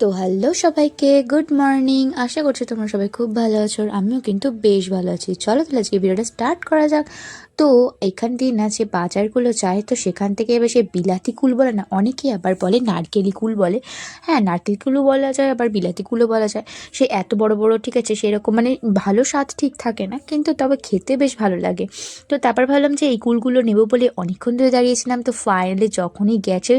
তো হ্যালো সবাইকে, good morning. আশা করছি তোমরা সবাই খুব ভালো আছো, আর আমিও কিন্তু বেশ ভালো আছি। চলো তাহলে আজকে ভিডিওটা স্টার্ট করা যাক। তো এখান দিয়ে না যে বাজারগুলো যায়, তো সেখান থেকে এবার সে বিলাতি কুল বলে না, অনেকেই আবার বলে নারকেলি কুল বলে। হ্যাঁ, নারকেল কুলও বলা যায়, আবার বিলাতি কুলও বলা যায়। সে এত বড় বড়, ঠিক আছে, সেরকম মানে ভালো স্বাদ ঠিক থাকে না, কিন্তু তবে খেতে বেশ ভালো লাগে। তো তারপর ভাবলাম যে এই কুলগুলো নেবো বলে অনেকক্ষণ ধরে দাঁড়িয়েছিলাম। তো ফাইনালি যখনই গেছে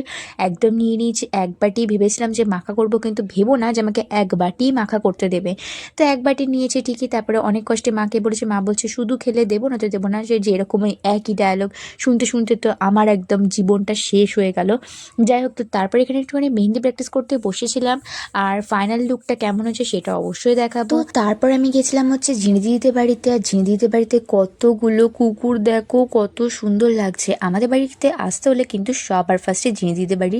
একদম নিয়ে নিয়েছি এক বাটি। ভেবেছিলাম যে মাখা করব, কিন্তু ভেবো না যে আমাকে এক বাটি মাখা করতে দেবে। তো এক বাটি নিয়েছি ঠিকই, তারপরে অনেক কষ্টে মাকে বলেছে। মা বলছে শুধু খেলে দেবো না তো দেবো না। যে যেরকম ওই একই ডায়লগ শুনতে শুনতে তো আমার একদম জীবনটা শেষ হয়ে গেল। যাই হোক, তো তারপরে এখানে একটুখানি মেহেন্দি প্র্যাকটিস করতে বসেছিলাম, আর ফাইনাল লুকটা কেমন হচ্ছে সেটা অবশ্যই দেখাবো। তো তারপর আমি গেছিলাম হচ্ছে ঝিনিদিদিদের বাড়িতে, আর ঝিনিদিদিদের বাড়িতে কতগুলো কুকুর, দেখো কত সুন্দর লাগছে। আমাদের বাড়িতে আসতে হলে কিন্তু সবার ফার্স্টে ঝিনিদিদিদের বাড়ি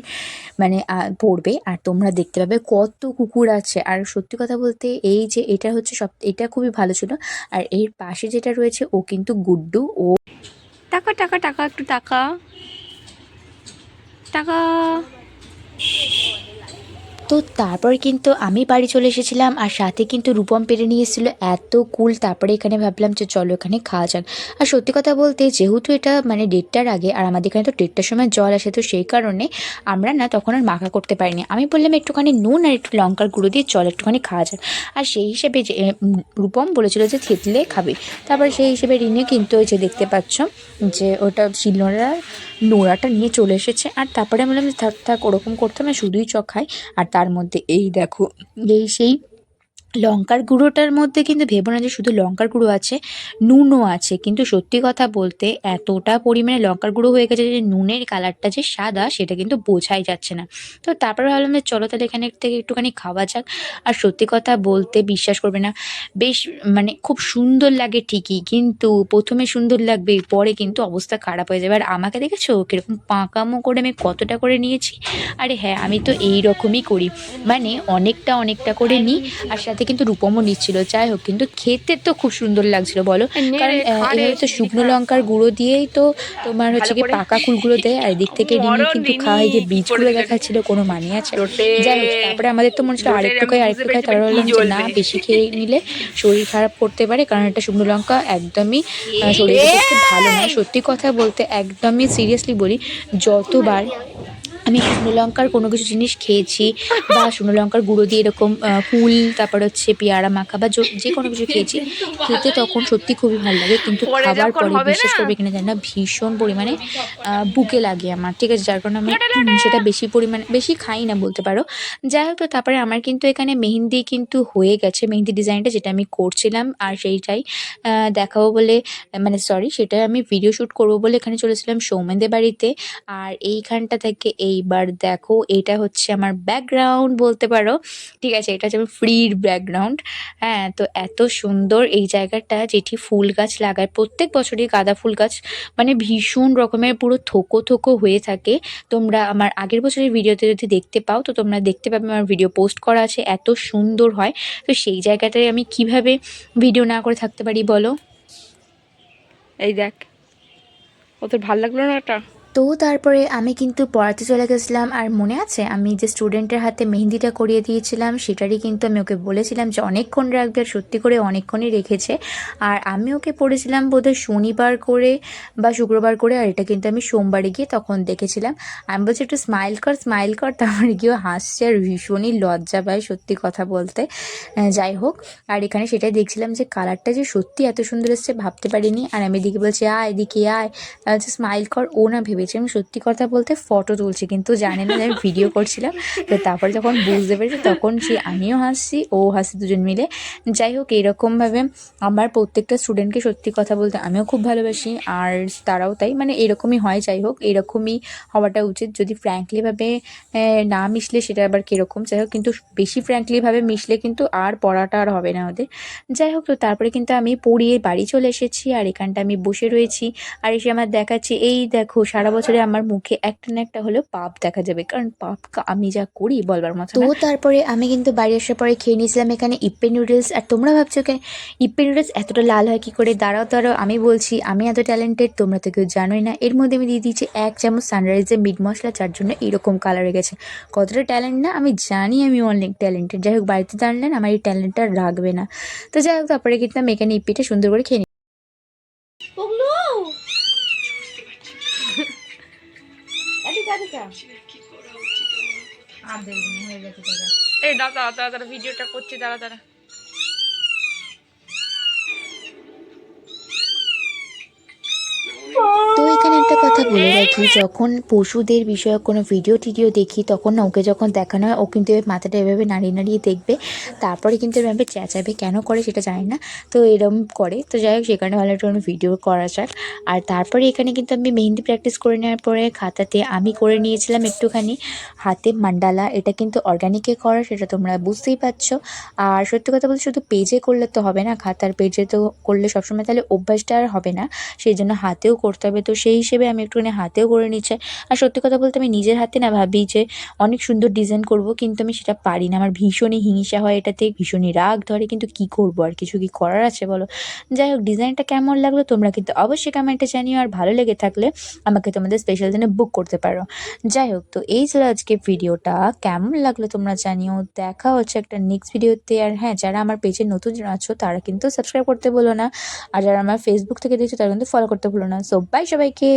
মানে পড়বে, আর তোমরা দেখতে পাবে কত কুকুর আছে। আর সত্যি কথা বলতে এই যে এটা হচ্ছে এটা খুবই ভালো ছিল। আর এর পাশে যেটা রয়েছে ও কিন্তু গুড্ডু। ও টাকা টাকা টাকা, একটু টাকা টাকা। তো তারপর কিন্তু আমি বাড়ি চলে এসেছিলাম, আর সাথে কিন্তু রূপম পেরে নিয়ে এসেছিলো এত কুল। তারপরে এখানে ভাবলাম যে চলো এখানে খাওয়া যাক। আর সত্যি কথা বলতে যেহেতু এটা মানে 1:30টার আগে, আর আমাদের এখানে তো 1:30টার সময় জল আসে, তো সেই কারণে আমরা না তখন আর মাখা করতে পারিনি। আমি বললাম একটুখানি নুন আর একটু লঙ্কার গুঁড়ো দিয়ে চল একটুখানি খাওয়া যাক। আর সেই হিসেবে যে রূপম বলেছিল যে থেতলে খাবে, তারপরে সেই হিসেবে রিনে কিন্তু ওই যে দেখতে পাচ্ছ যে ওটা নোড়াটা নিয়ে চলে এসেছে। আর তারপরে আমি বললাম যে থাক থাক, ওরকম করতে না, শুধুই খাই। আর তার মধ্যে এই দেখো, এই সেই লঙ্কার গুঁড়োটার মধ্যে কিন্তু ভেবো না যে শুধু লঙ্কার গুঁড়ো আছে, নুনও আছে। কিন্তু সত্যি কথা বলতে এতটা পরিমাণে লঙ্কার গুঁড়ো হয়ে গেছে যে নুনের কালারটা যে সাদা সেটা কিন্তু বোঝাই যাচ্ছে না। তো তারপরে ভাবলাম যে চলো তাহলে এখানে থেকে একটুখানি খাওয়া যাক। আর সত্যি কথা বলতে বিশ্বাস করবে না, বেশ মানে খুব সুন্দর লাগে ঠিকই, কিন্তু প্রথমে সুন্দর লাগবে, পরে কিন্তু অবস্থা খারাপ হয়ে যাবে। আর আমাকে দেখেছো কীরকম পাকামো করে আমি কতটা করে নিয়েছি। আরে হ্যাঁ, আমি তো এই রকমই করি, মানে অনেকটা অনেকটা করে নিই। আর সাথে কিন্তু রূপমও নিচ্ছিল। যাই হোক, কিন্তু খেতে তো খুব সুন্দর লাগছিল বলো, কারণ এভাবে তো শুকনো লঙ্কার গুঁড়ো দিয়েই তো তোমার হচ্ছে কি পাকা কুলগুলো দেয়। আর এদিক থেকে রিনি কিন্তু খাওয়া গিয়ে বীজগুলো দেখাচ্ছিল, কোনো মানে আছে? যাই হোক, তারপরে আমাদের তো মনে হচ্ছিল আরেকটু খাই আরেকটু খাই, তারপরে বললাম যে না, বেশি খেয়ে নিলে শরীর খারাপ করতে পারে, কারণ এটা শুকনো লঙ্কা একদমই শরীরের পক্ষে ভালো নয়। সত্যি কথা বলতে একদমই সিরিয়াসলি বলি, যতবার আমি শুকনো লঙ্কার কোনো কিছু জিনিস খেয়েছি বা শুকনো লঙ্কার গুঁড়ো দিয়ে এরকম কুল, তারপর হচ্ছে পেয়ারা মাখা বা যে কোনো কিছু খেয়েছি, খেতে তখন সত্যি খুবই ভালো লাগে। কিন্তু খাবার পরে বিশেষ করে কিনা জানি না ভীষণ পরিমাণে বুকে লাগে আমার, ঠিক আছে, যার কারণে আমি সেটা বেশি পরিমাণে বেশি খাই না বলতে পারো। যাই হোক, তো তারপরে আমার কিন্তু এখানে মেহেন্দি কিন্তু হয়ে গেছে, মেহেন্দি ডিজাইনটা যেটা আমি করছিলাম, আর সেইটাই দেখাবো বলে, মানে সরি, সেটা আমি ভিডিও শ্যুট করবো বলে এখানে চলেছিলাম সৌমেনদের বাড়িতে। আর এইখানটা থেকে এইবার দেখো, এটা হচ্ছে আমার ব্যাকগ্রাউন্ড বলতে পারো, ঠিক আছে, এটা হচ্ছে আমার ফ্রির ব্যাকগ্রাউন্ড। হ্যাঁ, তো এত সুন্দর এই জায়গাটা, যেটি ফুল গাছ লাগায় প্রত্যেক বছরই, গাঁদা ফুল গাছ, মানে ভীষণ রকমের পুরো থোকো থোকো হয়ে থাকে। তোমরা আমার আগের বছরের ভিডিওতে যদি দেখতে পাও, তো তোমরা দেখতে পাবে আমার ভিডিও পোস্ট করা আছে, এত সুন্দর হয়। তো সেই জায়গাটায় আমি কিভাবে ভিডিও না করে থাকতে পারি বলো? এই দেখ, ওদের ভাল লাগলো না এটা। তো তারপরে আমি কিন্তু পড়াতে চলে গেছিলাম। আর মনে আছে আমি যে স্টুডেন্টের হাতে মেহেন্দিটা করিয়ে দিয়েছিলাম, সেটারই কিন্তু আমি ওকে বলেছিলাম যে অনেকক্ষণ রাখবে, আর সত্যি করে অনেকক্ষণই রেখেছে। আর আমি ওকে পড়েছিলাম বোধহয় শনিবার করে বা শুক্রবার করে, আর এটা কিন্তু আমি সোমবারে গিয়ে তখন দেখেছিলাম। আমি বলছি একটু স্মাইল কর স্মাইল কর, তারপরে গিয়েও হাসছে, আর ভীষণই লজ্জা পায় সত্যি কথা বলতে। যাই হোক, আর এখানে সেটাই দেখছিলাম যে কালারটা যে সত্যি এত সুন্দর এসছে ভাবতে পারিনি। আর আমি এদিকে বলছি আয় এদিকে আয়, হচ্ছে স্মাইল কর। ও না ভেবেছে আমি সত্যি কথা বলতে ফটো তুলছি, কিন্তু জানে না যে আমি ভিডিও করছিলাম। তো তারপরে যখন বুঝতে পেরেছি, তখন আমিও হাসছি, ও হাসি, দুজন মিলে। যাই হোক, এইরকমভাবে আমার প্রত্যেকটা স্টুডেন্টকে সত্যি কথা বলতে আমিও খুব ভালোবাসি, আর তারাও তাই, মানে এরকমই হয়। যাই হোক, এরকমই হওয়াটা উচিত। যদি ফ্র্যাঙ্কলিভাবে না মিশলে সেটা আবার কীরকম। যাই হোক, কিন্তু বেশি ফ্র্যাঙ্কলিভাবে মিশলে কিন্তু আর পড়াটা আর হবে না ওদের। যাই হোক, তো তারপরে কিন্তু আমি পড়িয়ে বাড়ি চলে এসেছি, আর এখানটা আমি বসে রয়েছি। আর এসে আমার দেখাচ্ছে এই দেখো সারা সারা বছরে আমার মুখে একটা না একটা হলেও পাপ দেখা যাবে, কারণ পাপ আমি যা করি বলবার মতো তো। তারপরে আমি কিন্তু বাড়ি আসার পরে খেয়ে নিয়েছিলাম এখানে ইপ্পে নুডলস। আর তোমরা ভাবছো কেন ইপ্পে নুডলস এতটা লাল হয় কি করে? দাঁড়াও দাঁড়াও, আমি বলছি। আমি এত ট্যালেন্টেড তোমরা তো কেউ জানোই না। এর মধ্যে আমি দিয়ে দিয়েছি 1 চামচ সানরাইজের মিট মশলা, যার জন্য এরকম কালার হয়ে গেছে। কতটা ট্যালেন্ট না আমি জানি, আমি অনেক ট্যালেন্টেড। যাই হোক, বাড়িতে জানলেন আমার এই ট্যালেন্টটা রাখবে না। তো যাই হোক, তারপরে কিন্তু আমি এখানে ইপ্পিটা সুন্দর করে খেয়ে এই দাদা দাদা দাদা ভিডিওটা করছি, দাঁড়া দাঁড়া। তো এখানে একটা কথা বলে রাখি, যখন পশুদের বিষয়ে কোনো ভিডিও টিডিও দেখি তখন না ওকে যখন দেখানো হয় ও কিন্তু এভাবে মাথাটা এভাবে নাড়িয়ে নাড়িয়ে দেখবে, তারপরে কিন্তু এভাবে চেঁচাবে। কেন করে সেটা জানি না, তো এরকম করে। তো যাই হোক, সেখানে ভালো একটা ভিডিও করা যাক। আর তারপরে এখানে কিন্তু আমি মেহেন্দি প্র্যাকটিস করে নেওয়ার পরে খাতাতে আমি করে নিয়েছিলাম একটুখানি হাতে মান্ডালা। এটা কিন্তু অর্গানিকে করা, সেটা তোমরা বুঝতেই পারছো। আর সত্যি কথা বলতে শুধু পেজে করলে তো হবে না, খাতার পেজে তো করলে সবসময় তাহলে অভ্যাসটা আর হবে না, সেই জন্য হাতেও করতে হবে। তো সেই হিসেবে আমি একটুখানি হাতেও করে নিচ্ছি। আর সত্যি কথা বলতে আমি নিজের হাতে না ভাবি যে অনেক সুন্দর ডিজাইন করব, কিন্তু আমি সেটা পারি না। আমার ভীষণই হিংসা হয় এটাতে, ভীষণই রাগ ধরে, কিন্তু কি করব, আর কিছু কি করার আছে বলো? যাই হোক, ডিজাইনটা কেমন লাগলো তোমরা কিন্তু অবশ্যই কমেন্টে জানিও। আর ভালো লেগে থাকলে আমাকে তোমাদের স্পেশাল দিনে বুক করতে পারো। যাই হোক, তো এই ছিল আজকে ভিডিওটা। কেমন লাগলো তোমরা জানিও। দেখা হচ্ছে একটা নেক্সট ভিডিওতে। আর হ্যাঁ, যারা আমার পেজে নতুন আছো তারা কিন্তু সাবস্ক্রাইব করতে বলো না, আর যারা আমার ফেসবুক থেকে দেখছো তারা কিন্তু ফলো করতে ভুলো না। সো বাই সবাইকে।